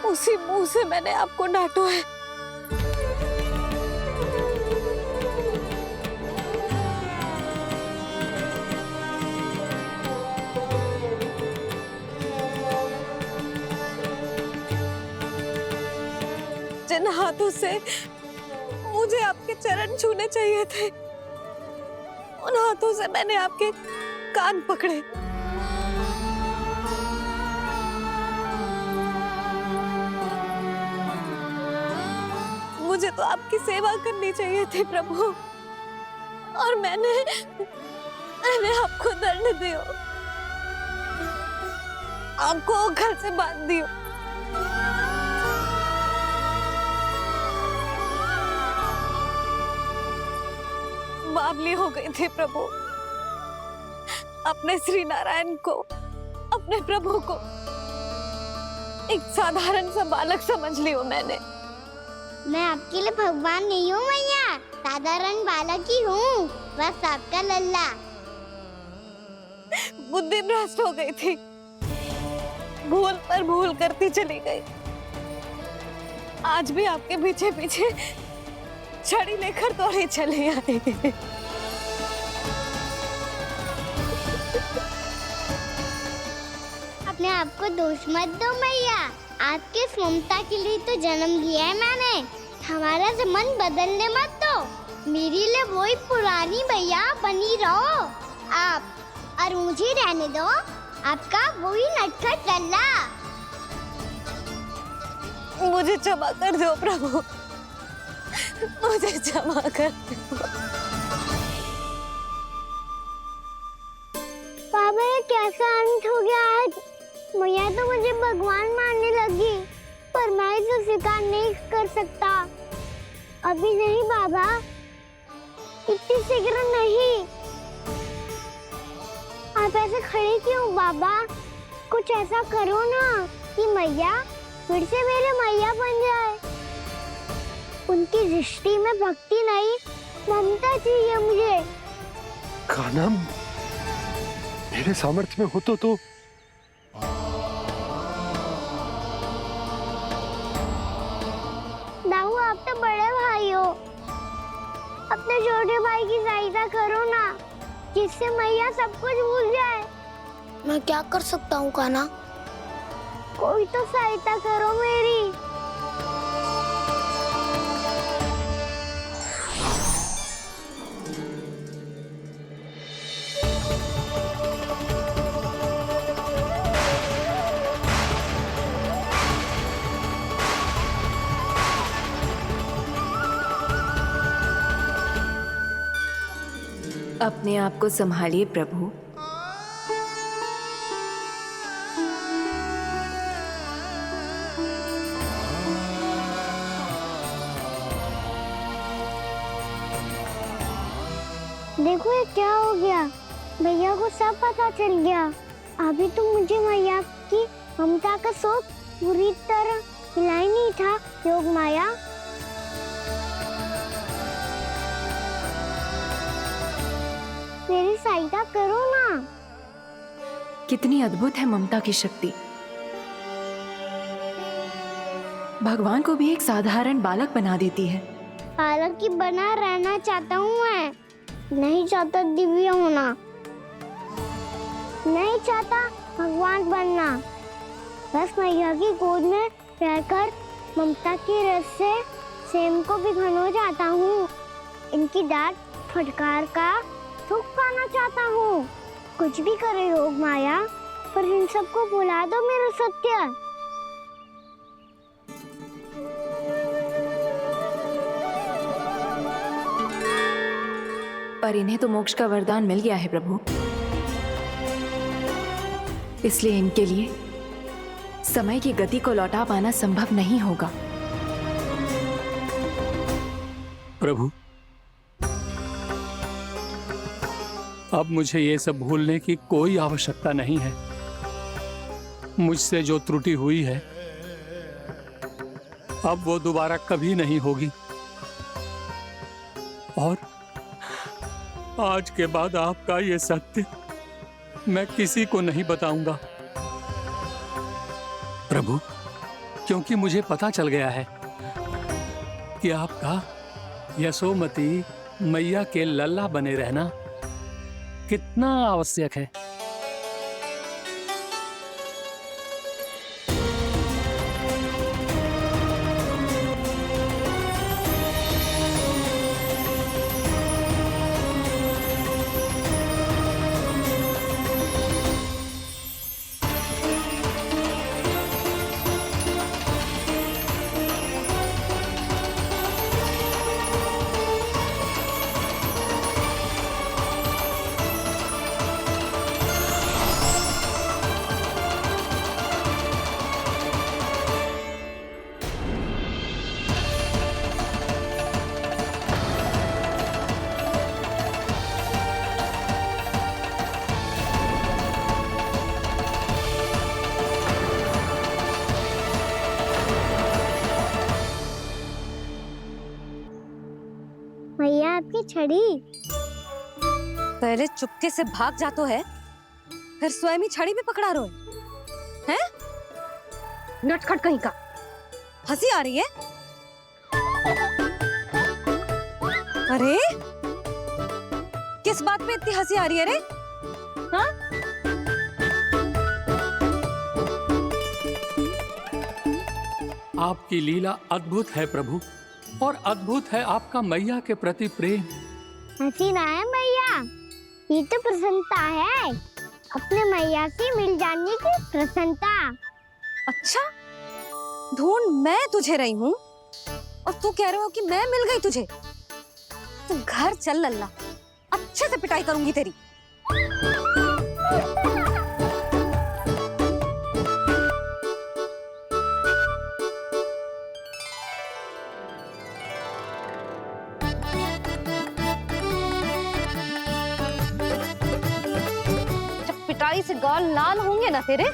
उसी मुंह से मैंने आपको डांटा है। जिन हाथों से मुझे आपके चरण छूने चाहिए थे, उन हाथों से मैंने आपके कान पकड़े। मुझे तो आपकी सेवा करनी चाहिए थी प्रभु, और मैंने आपको दंड दियो, आपको घर से बांध दियो। बावली हो गई थी प्रभु। अपने श्री नारायण को, अपने प्रभु को एक साधारण सा बालक समझ लियो मैंने। मैं आपके लिए भगवान नहीं हूँ मैया, साधारण बालक ही हूँ, बस आपका लल्ला। बुद्धि भ्रष्ट हो गई थी, भूल पर भूल करती चली गई। आज भी आपके पीछे पीछे छड़ी लेकर दौड़े चले आए। अपने आप को दोष मत दो मैया, आपके इस ममता के लिए तो जन्म लिया है मैंने। हमारा मन बदलने मत दो। मेरे लिए वही पुरानी भैया बनी रहो आप, और मुझे रहने दो आपका वही नटखट लल्ला। मुझे क्षमा कर दो प्रभु, मुझे क्षमा कर दो। बाबा ये कैसा अंत हो गया आज? मैया तो मुझे भगवान मानने लगी, पर मैं इसे स्वीकार नहीं कर सकता। अभी नहीं बाबा, इतनी शीघ्र नहीं। आप ऐसे खड़े क्यों बाबा? कुछ ऐसा करो ना कि मैया फिर से मेरे मैया बन जाए। उनकी दृष्टि में भक्ति नहीं, ममता चाहिए मुझे। कान्हा, मेरे सामर्थ्य में हो तो दाऊ, आप तो बड़े भाई हो, अपने छोटे भाई की सहायता करो ना, जिससे मैया सब कुछ भूल जाए। मैं क्या कर सकता हूँ कान्हा? कोई तो सहायता करो मेरी। अपने आप को संभालिए प्रभु। देखो ये क्या हो गया, भैया को सब पता चल गया। अभी तो मुझे मैया की ममता का शौक पूरी तरह मिला ही नहीं था। योग माया, मेरी सहायता करो ना। कितनी अद्भुत है ममता की शक्ति। भगवान को भी एक साधारण बालक बना देती है। बालक की बना रहना चाहता हूँ मैं, नहीं चाहता दिव्य होना, नहीं चाहता भगवान बनना। बस मैया की गोद में रहकर ममता की रस से सेम को भिगोना चाहता हूँ। इनकी डांट फटकार का सुख पाना चाहता हूँ। कुछ भी करे योग माया, पर इन सबको भुला दो मेरा सत्य। पर इन्हें तो मोक्ष का वरदान मिल गया है प्रभु, इसलिए इनके लिए समय की गति को लौटा पाना संभव नहीं होगा। प्रभु, अब मुझे ये सब भूलने की कोई आवश्यकता नहीं है। मुझसे जो त्रुटि हुई है अब वो दोबारा कभी नहीं होगी, और आज के बाद आपका ये सत्य मैं किसी को नहीं बताऊंगा प्रभु, क्योंकि मुझे पता चल गया है कि आपका यशोमती मैया के लल्ला बने रहना कितना आवश्यक है। मैया आपकी छड़ी। पहले चुपके से भाग जातो है, फिर स्वयं ही छड़ी में पकड़ा रो है? नटखट कहीं का। हंसी आ रही है? अरे किस बात पे इतनी हंसी आ रही है रे? हाँ? आपकी लीला अद्भुत है प्रभु, और अद्भुत है आपका मैया के प्रति प्रेम। हंसी ना है मैया, ये तो प्रसन्नता है, अपने मैया से मिल जाने की प्रसन्नता। अच्छा, ढूंढ मैं तुझे रही हूँ और तू कह रहे हो कि मैं मिल गई तुझे। तू घर चल लल्ला, अच्छे से पिटाई करूंगी तेरी। जब पिटाई से गाल लाल होंगे ना तेरे,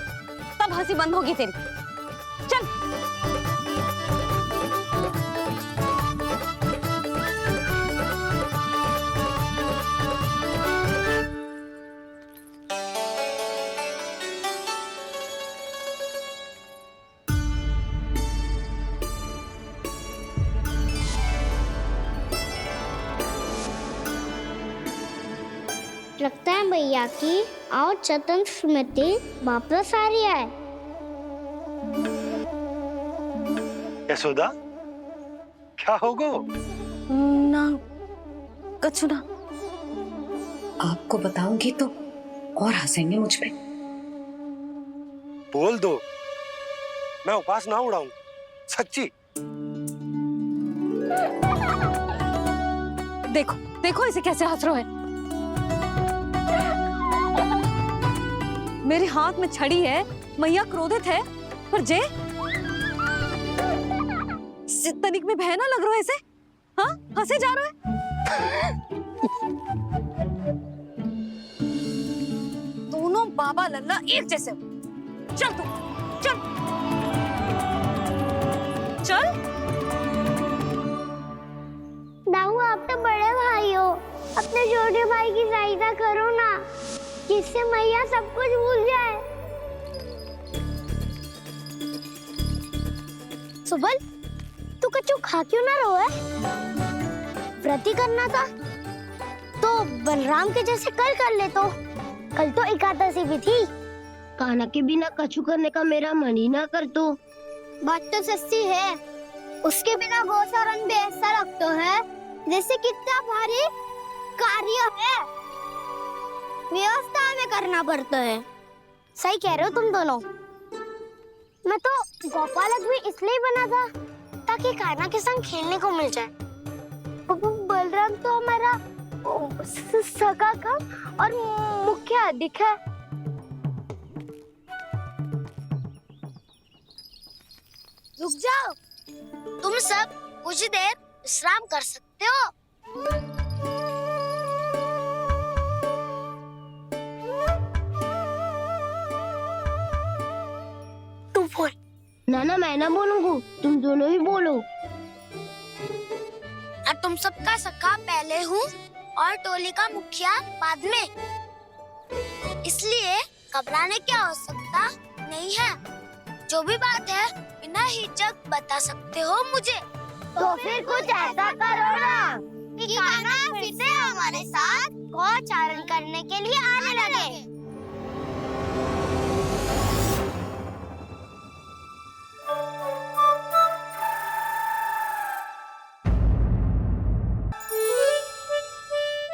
तब हंसी बंद होगी तेरी। चल। लगता है भैया की और चतन स्मृति वापस आ रही है। यशोदा, क्या होगा? ना कछु ना, आपको बताऊंगी तो और हंसेंगे मुझ पे। बोल दो, मैं उपास ना उड़ाऊं, सच्ची। देखो देखो इसे कैसे हंस रहा है। मेरे हाथ में छड़ी है, मैया क्रोधित है, पर जे तनिक में भय ना लग रहा है इसे? हाँ, हंसे जा रहा है। दोनों बाबा लल्ला एक जैसे हो। चल तू, चल चल। दाऊ, आप तो बड़े भाई हो, अपने छोटे भाई की सहायता करो ना, जिससे मैया सब कुछ भूल जाए। सुबल, तू कच्चू खा क्यों ना रहो है? व्रती करना था तो बलराम के जैसे कल कर ले तो। कल तो एकादशी भी थी। कान्हा के बिना कछु करने का मेरा मन ही ना कर तो। बात तो सच्ची है, उसके बिना गोचारण भी ऐसा लगता है जैसे कितना भारी कार्य है, व्यवस्था में करना पड़ता है। सही कह रहे हो तुम दोनों। मैं तो गोपालक भी इसलिए बना था ताकि कान्हा के संग खेलने को मिल जाए। बलराम तो हमारा सगा का और मुख्य अधिक है। रुक जाओ, तुम सब कुछ देर विश्राम कर सकते हो। तू बोल। ना मैं ना बोलूंगा, तुम दोनों ही बोलो। और तुम सबका सखा पहले हूँ और टोली का मुखिया बाद में, इसलिए घबराने की आवश्यकता नहीं है। जो भी बात है बिना हिचक बता सकते हो मुझे। तो फिर कुछ ऐसा करो ना कि कान्हा फिर से हमारे साथ गोचारण करने के लिए आने लगे।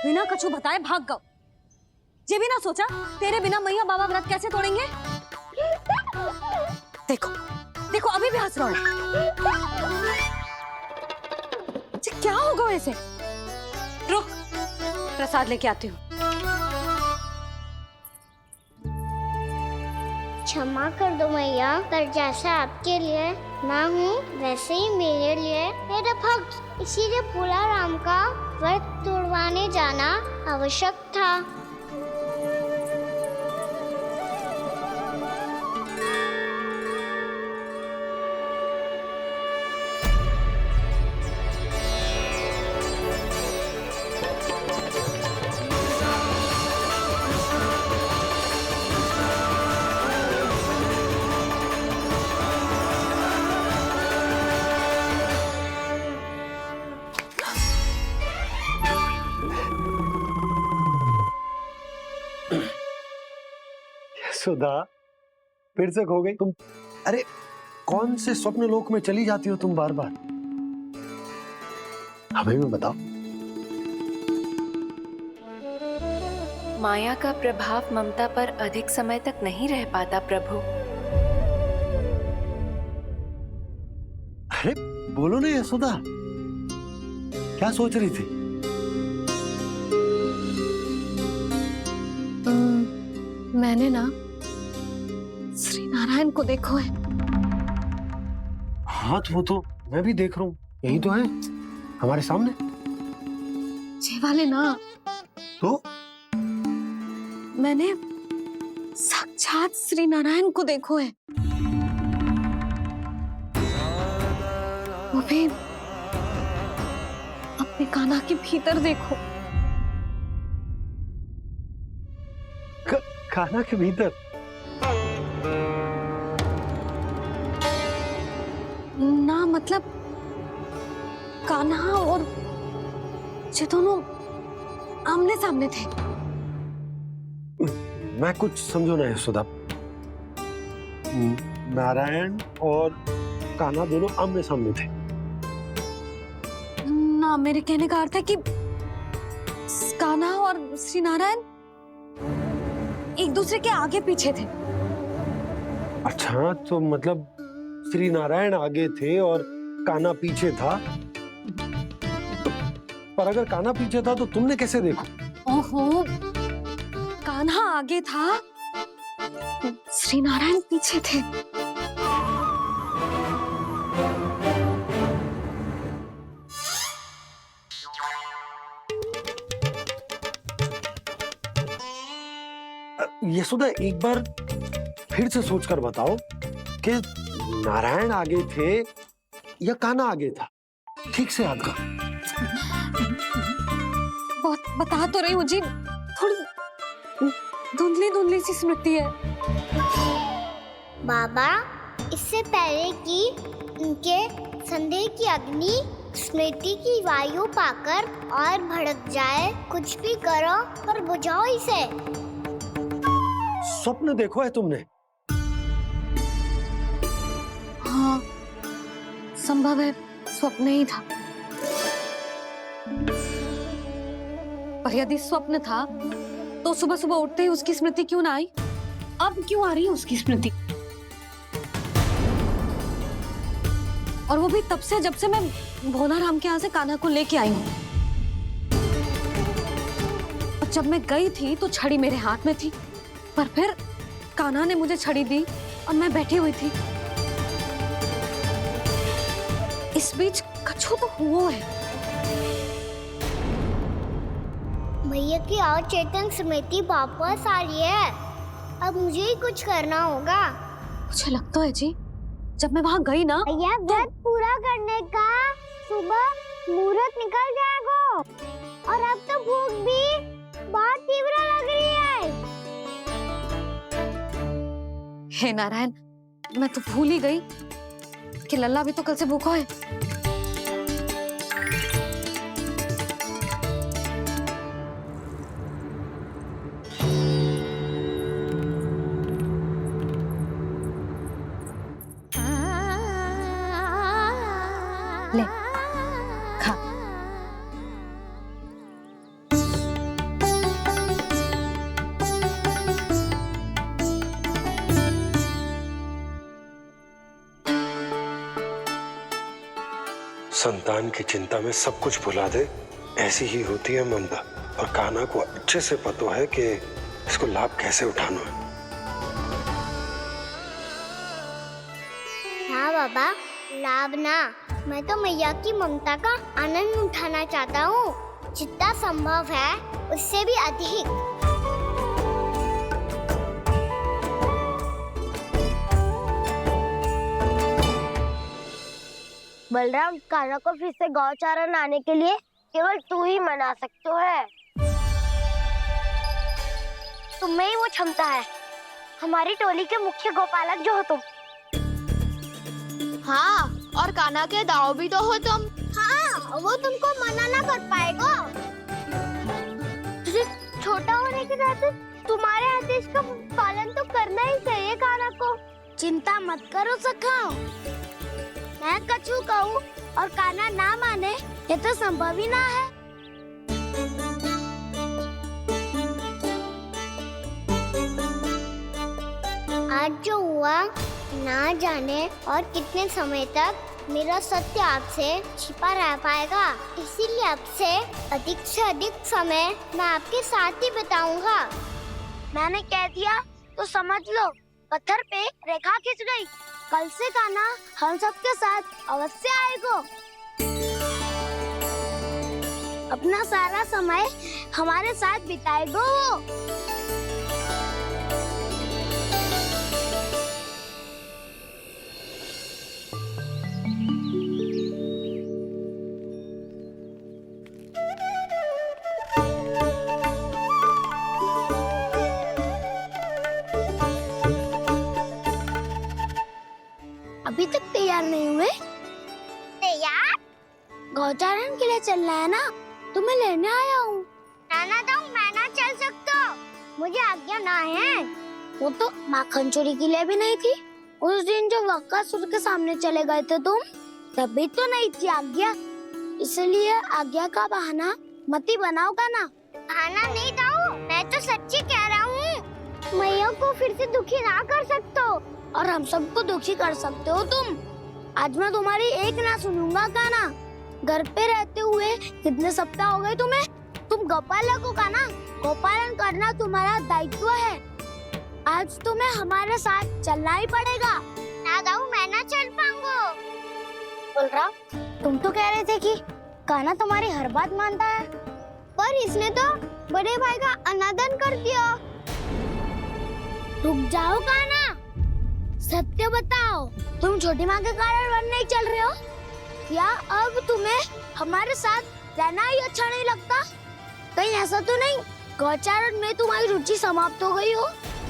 बिना कछु बताए भाग गओ। ये भी ना सोचा तेरे बिना मैया बाबा व्रत कैसे तोड़ेंगे? देखो देखो अभी भी हंस रहा है। क्या होगा वैसे? रुक, प्रसाद लेके आती हूँ। क्षमा कर दो मैया, पर जैसा आपके लिए ना हूँ वैसे ही मेरे लिए मेरा भक्त, इसीलिए भोला राम का व्रत तोड़वाने जाना आवश्यक था। सुधा, फिर से खो गई तुम। अरे कौन से स्वप्न लोक में चली जाती हो तुम बार बार? हमें भी बताओ। माया का प्रभाव ममता पर अधिक समय तक नहीं रह पाता प्रभु। अरे बोलो ना यशोदा, क्या सोच रही थी? मैंने ना श्री नारायण को देखो है। हाँ वो तो मैं भी देख रहा हूँ, यही तो है हमारे सामने। ये वाले ना, तो मैंने साक्षात श्री नारायण को देखो है, वो भी अपने कान्हा के भीतर देखो। कान्हा के भीतर? ना मतलब कान्हा और ये दोनों आमने सामने थे। मैं कुछ समझो ना यशोदा। नारायण और कान्हा दोनों आमने सामने थे? ना, मेरे कहने का अर्थ है कि कान्हा और श्री नारायण एक दूसरे के आगे पीछे थे। अच्छा, तो मतलब श्री नारायण आगे थे और कान्हा पीछे था। पर अगर कान्हा पीछे था तो तुमने कैसे देखा? ओहो, कान्हा आगे था, श्री नारायण पीछे थे। यशोदा एक बार फिर से सोचकर बताओ कि नारायण आगे थे या कान्हा आगे था? ठीक से याद करो। बहुत बता तो रही हूँ जी, थोड़ी धुंधली धुंधली सी स्मृति है। बाबा, इससे पहले कि उनके संदेह की अग्नि स्मृति की वायु पाकर और भड़क जाए, कुछ भी करो पर बुझाओ इसे। स्वप्न देखो है तुमने? हाँ, संभव है स्वप्न ही था। पर यदि स्वप्न था तो सुबह सुबह उठते ही उसकी स्मृति क्यों ना आई? अब क्यों आ रही है उसकी स्मृति? और वो भी तब से जब से मैं भोलाराम के यहाँ से कान्हा को लेके आई हूँ। और जब मैं गई थी तो छड़ी मेरे हाथ में थी, पर फिर कान्हा ने मुझे छड़ी दी और मैं बैठी हुई थी। इस बीच कछु तो हुआ है। भैया की अचेतन स्मृति वापस आ रही है। अब मुझे ही कुछ करना होगा। मुझे लगता है जी, जब मैं वहां गई ना, भैया व्रत पूरा करने का सुबह मुहूर्त निकल जाएगा और अब तो भूख भी बहुत तीव्र लग रही है। हे नारायण, मैं तो भूल ही गई कि लल्ला भी तो कल से भूखा है। ले, खा। संतान की चिंता में सब कुछ भुला दे, ऐसी ही होती है ममता। और कान्हा को अच्छे से पता है कि इसको लाभ कैसे उठाना है। हाँ बाबा, लाभ ना, मैं तो मैया की ममता का आनंद उठाना चाहता हूँ, जितना संभव है उससे भी अधिक। बलराम, कान्हा को फिर से गौचारण आने के लिए केवल तू ही मना सकते है। तुम्हें ही वो क्षमता है, हमारी टोली के मुख्य गोपालक जो हो तुम। हाँ, और कान्हा के दाव भी तो हो तुम। हाँ, वो तुमको मना ना कर पाएगा। तुझे छोटा होने के नाते तुम्हारे आदेश का पालन तो करना ही चाहिए कान्हा को। चिंता मत करो सखा, मैं कछु कहूँ और कान्हा ना माने ये तो संभव ही ना है। आज जो हुआ ना जाने और कितने समय तक मेरा सत्य आपसे छिपा रह पाएगा, इसीलिए आपसे अधिक से अधिक समय मैं आपके साथ ही बिताऊंगा। मैंने कह दिया तो समझ लो, पत्थर पे रेखा खिंच गई। कल से कान्हा हम सबके साथ अवश्य आएगा। अपना सारा समय हमारे साथ बिताएगा वो। अभी तक तैयार नहीं हुए? तैयार? गौचारण के लिए चलना है ना, तुम्हें लेने आया हूँ। नाना दाऊ, मैं ना चल सकता, मुझे आज्ञा ना है। वो तो माखन चोरी के लिए भी नहीं थी। उस दिन जो वक्कासुर के सामने चले गए थे तुम, तभी तो नहीं थी आज्ञा। इसलिए आज्ञा का बहाना मत ही बनाओगा ना। बहाना नहीं दाऊ, मैं तो सच्ची कह रहा हूँ। मैया को फिर से दुखी ना कर सकते हो और हम सबको दुखी कर सकते हो तुम। आज मैं तुम्हारी एक ना सुनूंगा कान्हा। घर पे रहते हुए कितने सप्ताह हो गए तुम्हें? तुम गोपालक हो कान्हा, गोपालन करना तुम्हारा दायित्व है। आज तुम्हें हमारे साथ चलना ही पड़ेगा। ना दाऊ, मैं ना चल पाऊंगा। बलराम, तुम तो कह रहे थे कि कान्हा तुम्हारी हर बात मानता है, पर इसने तो बड़े भाई का अनादर कर दिया। रुक जाओ कान्हा, सत्य बताओ, तुम छोटी माँ के कारण वन नहीं चल रहे हो? या अब तुम्हें हमारे साथ रहना ही अच्छा नहीं लगता? कहीं ऐसा तो नहीं गौचारण में तुम्हारी रुचि समाप्त हो गई हो?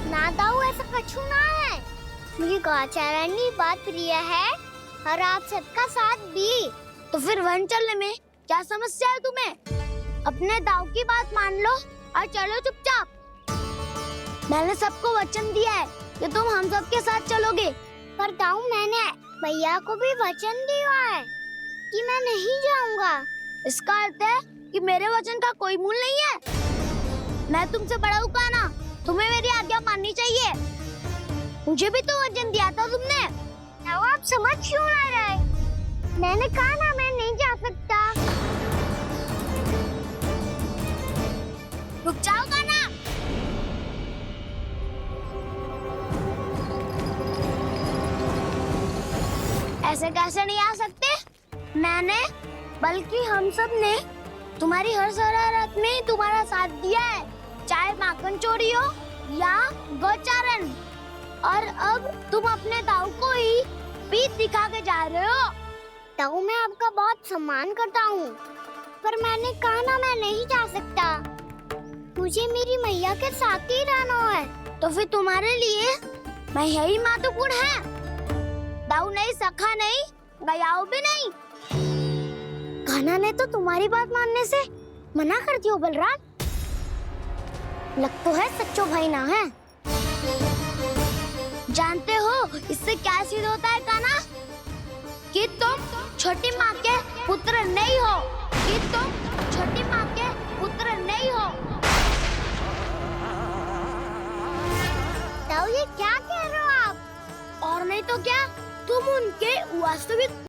ना दाऊ, ऐसा कछु ना है। मुझे गौचारण की बात प्रिय है और आप सबका साथ भी। तो फिर वन चलने में क्या समस्या है तुम्हें? अपने दाऊ की बात मान लो और चलो चुपचाप। मैंने सबको वचन दिया है कि तुम हम सबके साथ चलोगे। पर दाऊ, मैंने भैया को भी वचन दिया है कि मैं नहीं जाऊंगा। इसका अर्थ है कि मेरे वचन का कोई मूल नहीं है। मैं तुमसे बड़ा हूँ कान्हा, तुम्हें मेरी आज्ञा माननी चाहिए। मुझे भी तो वचन दिया था तुमने। दाऊ, आप समझ क्यों ना रहे? मैंने कहा ना, मैं नहीं जा सकता। रुक जाओ कान्हा। ऐसे कैसे नहीं आ सकते? मैंने बल्कि हम सब ने तुम्हारी हर शरारत में तुम्हारा साथ दिया है, चाहे माखन चोरी हो या गौचारण। और अब तुम अपने दाऊ को ही पीठ दिखा के जा रहे हो। दाऊ, मैं आपका बहुत सम्मान करता हूँ, पर मैंने कहा ना, मैं नहीं जा सकता। मुझे मेरी मैया के साथ ही रहना है। तो फिर तुम्हारे लिए मैं यही महत्वपूर्ण है। दाऊ नहीं, सखा नहीं, गयाऊ भी नहीं। कान्हा ने तो तुम्हारी बात मानने से मना कर दिया। बलराम, लग तो है सच्चो भाई ना है। जानते हो इससे क्या सिद्ध होता है कान्हा? कि तुम छोटी माँ के पुत्र नहीं हो, कि तुम छोटी माँ के पुत्र नहीं हो। दाऊ, ये क्या कह रहे हो आप? और नहीं तो क्या, तुम उनके वास्तविक